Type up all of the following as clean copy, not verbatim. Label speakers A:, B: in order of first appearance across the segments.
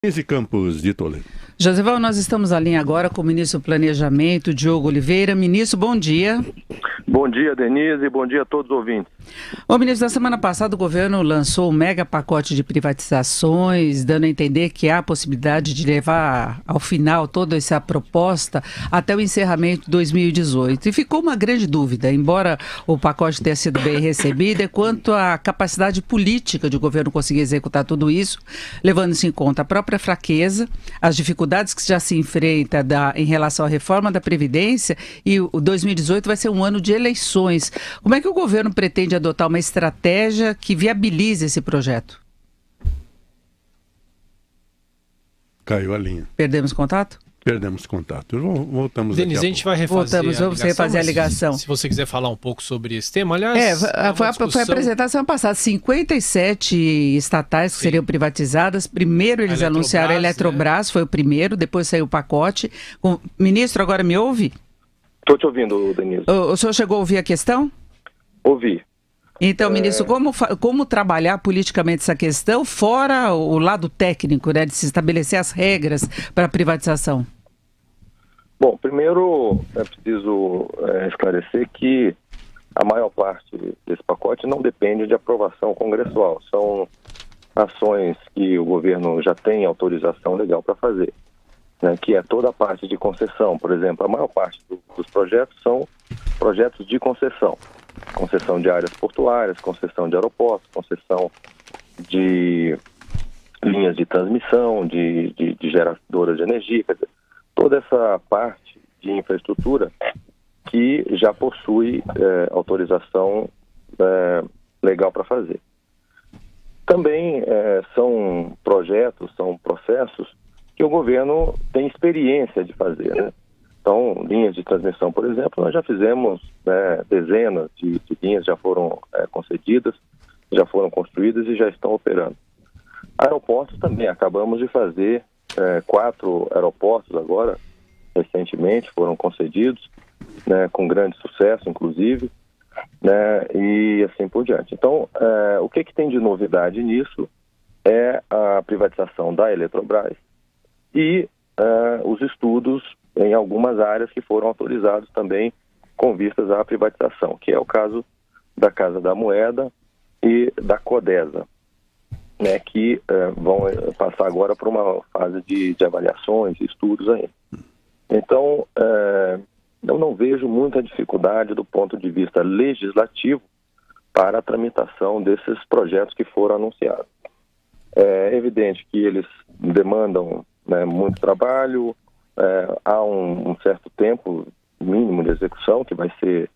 A: 15 Campos de Toledo.
B: Josival, nós estamos à linha agora com o ministro do Planejamento, Diogo Oliveira. Ministro, bom dia.
C: Bom dia, Denise, e bom dia a todos os ouvintes.
B: Ô, ministro, na semana passada o governo lançou um mega pacote de privatizações, dando a entender que há a possibilidade de levar ao final toda essa proposta até o encerramento de 2018. E ficou uma grande dúvida, embora o pacote tenha sido bem recebido, é quanto à capacidade política de o governo conseguir executar tudo isso, levando-se em conta a própria fraqueza, as dificuldades que já se enfrenta em relação à reforma da Previdência, e o 2018 vai ser um ano de eleições. Como é que o governo pretende adotar uma estratégia que viabilize esse projeto?
A: Caiu a linha.
B: Perdemos contato?
A: Perdemos contato. Voltamos
D: Denise,
A: daqui
D: a gente vai refazer
B: vamos refazer a ligação.
D: Se você quiser falar um pouco sobre esse tema, aliás...
B: Foi apresentado semana passada, 57 estatais que seriam privatizadas. Primeiro eles anunciaram a Eletrobras, foi o primeiro, depois saiu o pacote. Ministro, agora me ouve?
C: Estou te ouvindo, Denise.
B: O senhor chegou a ouvir a questão?
C: Ouvi.
B: Então, ministro, como trabalhar politicamente essa questão, fora o lado técnico, né, de se estabelecer as regras para a privatização?
C: Bom, primeiro é preciso esclarecer que a maior parte desse pacote não depende de aprovação congressual. São ações que o governo já tem autorização legal para fazer, né, que é toda a parte de concessão. Por exemplo, a maior parte dos projetos são projetos de concessão. Concessão de áreas portuárias, concessão de aeroportos, concessão de linhas de transmissão, de geradoras de energia, quer dizer, toda essa parte de infraestrutura que já possui autorização legal para fazer. Também são projetos, são processos que o governo tem experiência de fazer, né? Então, linhas de transmissão, por exemplo, nós já fizemos dezenas de linhas, já foram concedidas, já foram construídas e já estão operando. Aeroportos também, acabamos de fazer 4 aeroportos agora, recentemente, foram concedidos, né, com grande sucesso, inclusive, né, e assim por diante. Então, o que tem de novidade nisso é a privatização da Eletrobras e os estudos em algumas áreas que foram autorizados também com vistas à privatização, que é o caso da Casa da Moeda e da Codesa, né, que vão passar agora por uma fase de avaliações e estudos ainda. Então, eu não vejo muita dificuldade do ponto de vista legislativo para a tramitação desses projetos que foram anunciados. É evidente que eles demandam, né, muito trabalho, há um certo tempo mínimo de execução que vai ser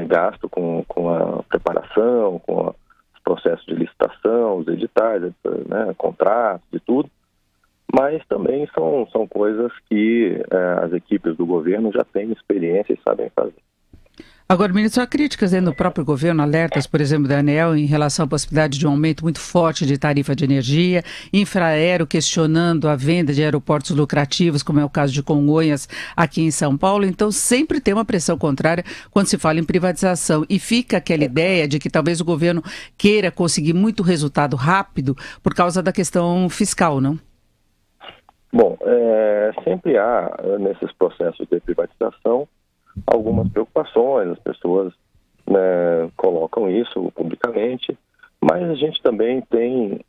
C: gasto com a preparação, com os processos de licitação, os editais, né, contratos e tudo, mas também são coisas que as equipes do governo já têm experiência e sabem fazer.
B: Agora, ministro, há críticas dentro do próprio governo, alertas, por exemplo, da ANEEL, em relação à possibilidade de um aumento muito forte de tarifa de energia, Infraero questionando a venda de aeroportos lucrativos, como é o caso de Congonhas, aqui em São Paulo. Então, sempre tem uma pressão contrária quando se fala em privatização. E fica aquela ideia de que talvez o governo queira conseguir muito resultado rápido por causa da questão fiscal, não?
C: Bom, sempre há, nesses processos de privatização, algumas preocupações, as pessoas, né, colocam isso publicamente, mas a gente também tem,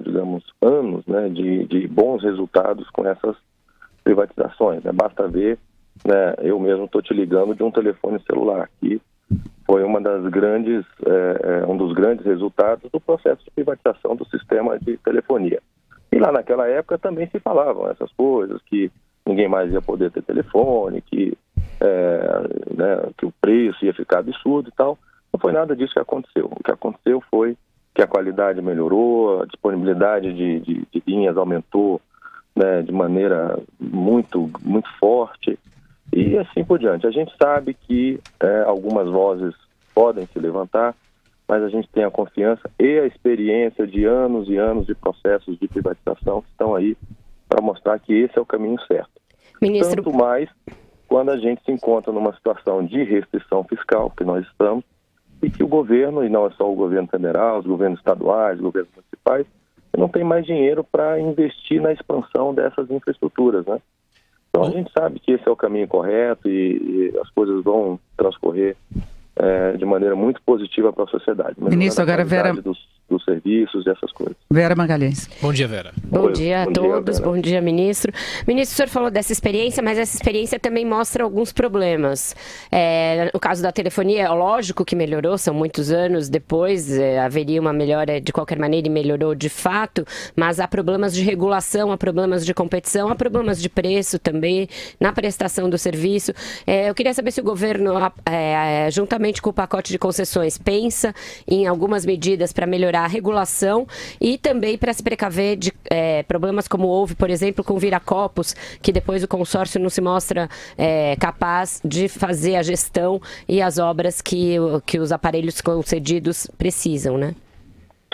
C: digamos, anos, né, de bons resultados com essas privatizações, né? Basta ver, né, eu mesmo estou te ligando de um telefone celular, que foi um dos grandes resultados do processo de privatização do sistema de telefonia. E lá naquela época também se falavam essas coisas, que ninguém mais ia poder ter telefone, que o preço ia ficar absurdo e tal. Não foi nada disso que aconteceu. O que aconteceu foi que a qualidade melhorou, a disponibilidade de linhas aumentou, né, de maneira muito, muito forte e assim por diante. A gente sabe que algumas vozes podem se levantar, mas a gente tem a confiança e a experiência de anos e anos de processos de privatização que estão aí para mostrar que esse é o caminho certo.
E: Ministro...
C: Tanto mais quando a gente se encontra numa situação de restrição fiscal, que nós estamos, e que o governo, e não é só o governo federal, os governos estaduais, os governos municipais, e não tem mais dinheiro para investir na expansão dessas infraestruturas, né? Então a gente sabe que esse é o caminho correto e as coisas vão transcorrer de maneira muito positiva para a sociedade.
B: Ministro, agora Vera...
C: dos serviços e essas coisas.
B: Vera Magalhães.
D: Bom dia, Vera.
E: Bom dia a todos, bom dia, ministro. Ministro, o senhor falou dessa experiência, mas essa experiência também mostra alguns problemas. No caso da telefonia, é lógico que melhorou, são muitos anos depois, haveria uma melhora de qualquer maneira e melhorou de fato, mas há problemas de regulação, há problemas de competição, há problemas de preço também, na prestação do serviço. Eu queria saber se o governo, juntamente com o pacote de concessões, pensa em algumas medidas para melhorar a regulação e também para se precaver de problemas como houve, por exemplo, com o Viracopos, que depois o consórcio não se mostra capaz de fazer a gestão e as obras que os aparelhos concedidos precisam, né?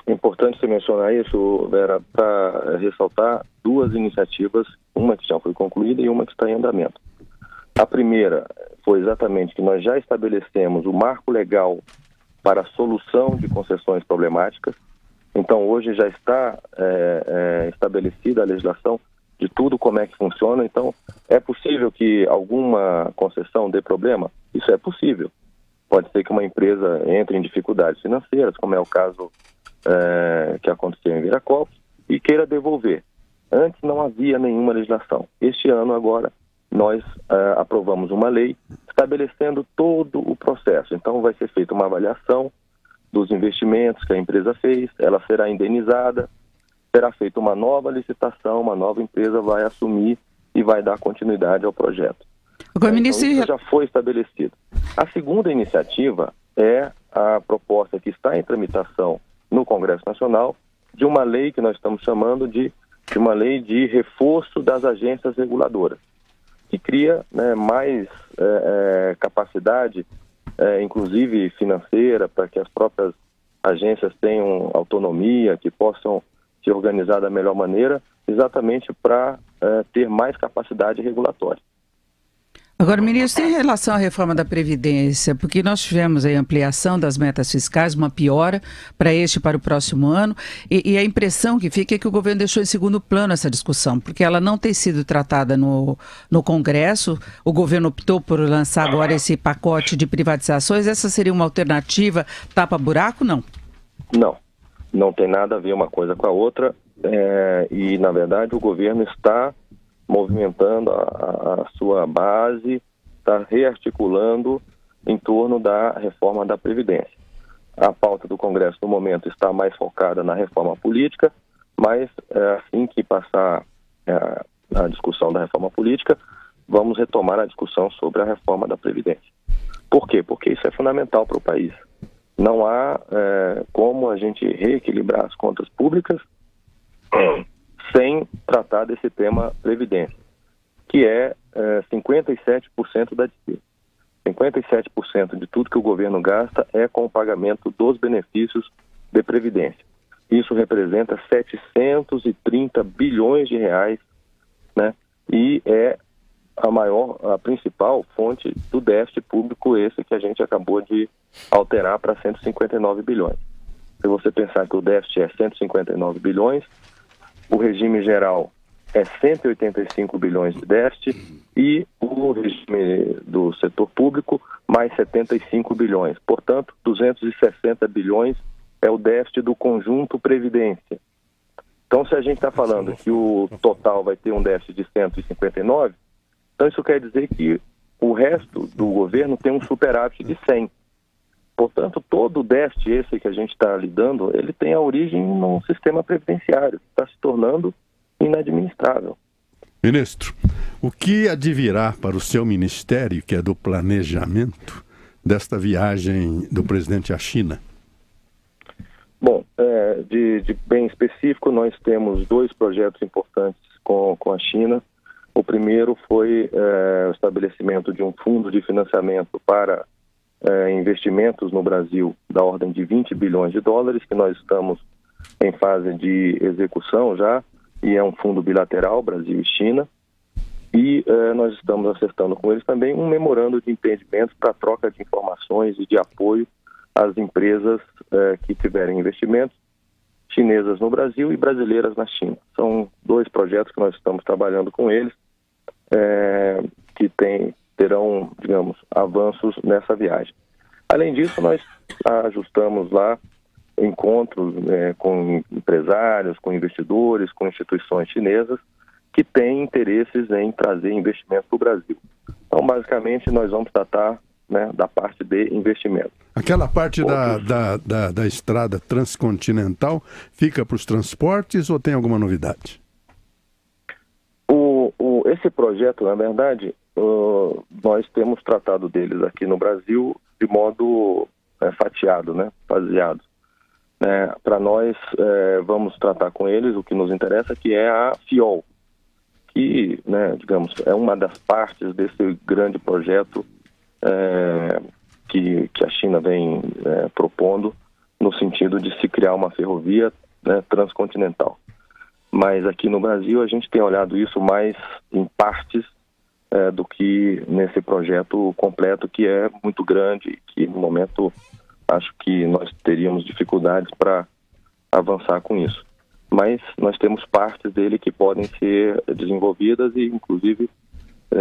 C: É importante você mencionar isso, Vera, para ressaltar duas iniciativas, uma que já foi concluída e uma que está em andamento. A primeira foi exatamente que nós já estabelecemos o marco legal para a solução de concessões problemáticas. Então, hoje já está estabelecida a legislação de tudo como é que funciona. Então, é possível que alguma concessão dê problema? Isso é possível. Pode ser que uma empresa entre em dificuldades financeiras, como é o caso que aconteceu em Viracopos, e queira devolver. Antes não havia nenhuma legislação. Este ano, agora, nós aprovamos uma lei estabelecendo todo o processo. Então, vai ser feita uma avaliação dos investimentos que a empresa fez, ela será indenizada, será feita uma nova licitação, uma nova empresa vai assumir e vai dar continuidade ao projeto.
B: Agora, ministro...
C: Então, isso já foi estabelecido. A segunda iniciativa é a proposta que está em tramitação no Congresso Nacional de uma lei que nós estamos chamando de uma lei de reforço das agências reguladoras, que cria, né, mais capacidade, inclusive financeira, para que as próprias agências tenham autonomia, que possam se organizar da melhor maneira, exatamente para ter mais capacidade regulatória.
B: Agora, ministro, em relação à reforma da Previdência, porque nós tivemos a ampliação das metas fiscais, uma piora para este e para o próximo ano, e a impressão que fica é que o governo deixou em segundo plano essa discussão, porque ela não tem sido tratada no Congresso. O governo optou por lançar agora esse pacote de privatizações. Essa seria uma alternativa tapa-buraco, não?
C: Não tem nada a ver uma coisa com a outra, e, na verdade, o governo está movimentando a sua base, está rearticulando em torno da reforma da Previdência. A pauta do Congresso, no momento, está mais focada na reforma política, mas assim que passar a discussão da reforma política, vamos retomar a discussão sobre a reforma da Previdência. Por quê? Porque isso é fundamental para o país. Não há como a gente reequilibrar as contas públicas sem tratar desse tema Previdência, que é 57% da despesa. 57% de tudo que o governo gasta é com o pagamento dos benefícios de Previdência. Isso representa 730 bilhões de reais, né? E é a principal fonte do déficit público, esse que a gente acabou de alterar para 159 bilhões. Se você pensar que o déficit é 159 bilhões, o regime geral é 185 bilhões de déficit e o regime do setor público mais 75 bilhões. Portanto, 260 bilhões é o déficit do conjunto Previdência. Então, se a gente está falando que o total vai ter um déficit de 159, então isso quer dizer que o resto do governo tem um superávit de 100. Portanto, todo o déficit esse que a gente está lidando, ele tem a origem num sistema previdenciário, que está se tornando inadministrável.
A: Ministro, o que advirá para o seu ministério, que é do planejamento, desta viagem do presidente à China?
C: Bom, de bem específico, nós temos dois projetos importantes com a China. O primeiro foi o estabelecimento de um fundo de financiamento para investimentos no Brasil da ordem de 20 bilhões de dólares, que nós estamos em fase de execução já, e é um fundo bilateral, Brasil e China. E nós estamos acertando com eles também um memorando de entendimento para troca de informações e de apoio às empresas que tiverem investimentos chinesas no Brasil e brasileiras na China. São 2 projetos que nós estamos trabalhando com eles, que terão, digamos, avanços nessa viagem. Além disso, nós ajustamos lá encontros com empresários, com investidores, com instituições chinesas que têm interesses em trazer investimento para o Brasil. Então, basicamente, nós vamos tratar, né, da parte de investimento.
A: Aquela parte da estrada transcontinental fica para os transportes ou tem alguma novidade?
C: Esse projeto, na verdade, nós temos tratado deles aqui no Brasil de modo fatiado, né, faseado. Para nós, vamos tratar com eles o que nos interessa, que é a FIOL, que, né, digamos, é uma das partes desse grande projeto que a China vem propondo, no sentido de se criar uma ferrovia, né, transcontinental. Mas aqui no Brasil a gente tem olhado isso mais em partes do que nesse projeto completo, que é muito grande, que no momento acho que nós teríamos dificuldades para avançar com isso. Mas nós temos partes dele que podem ser desenvolvidas e, inclusive,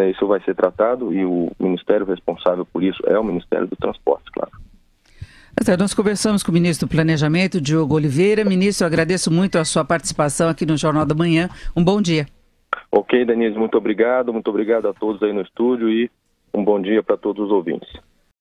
C: isso vai ser tratado, e o ministério responsável por isso é o Ministério do Transporte, claro.
B: Nós conversamos com o ministro do Planejamento, Diogo Oliveira. Ministro, eu agradeço muito a sua participação aqui no Jornal da Manhã. Um bom dia.
C: Ok, Denise, muito obrigado a todos aí no estúdio e um bom dia para todos os ouvintes.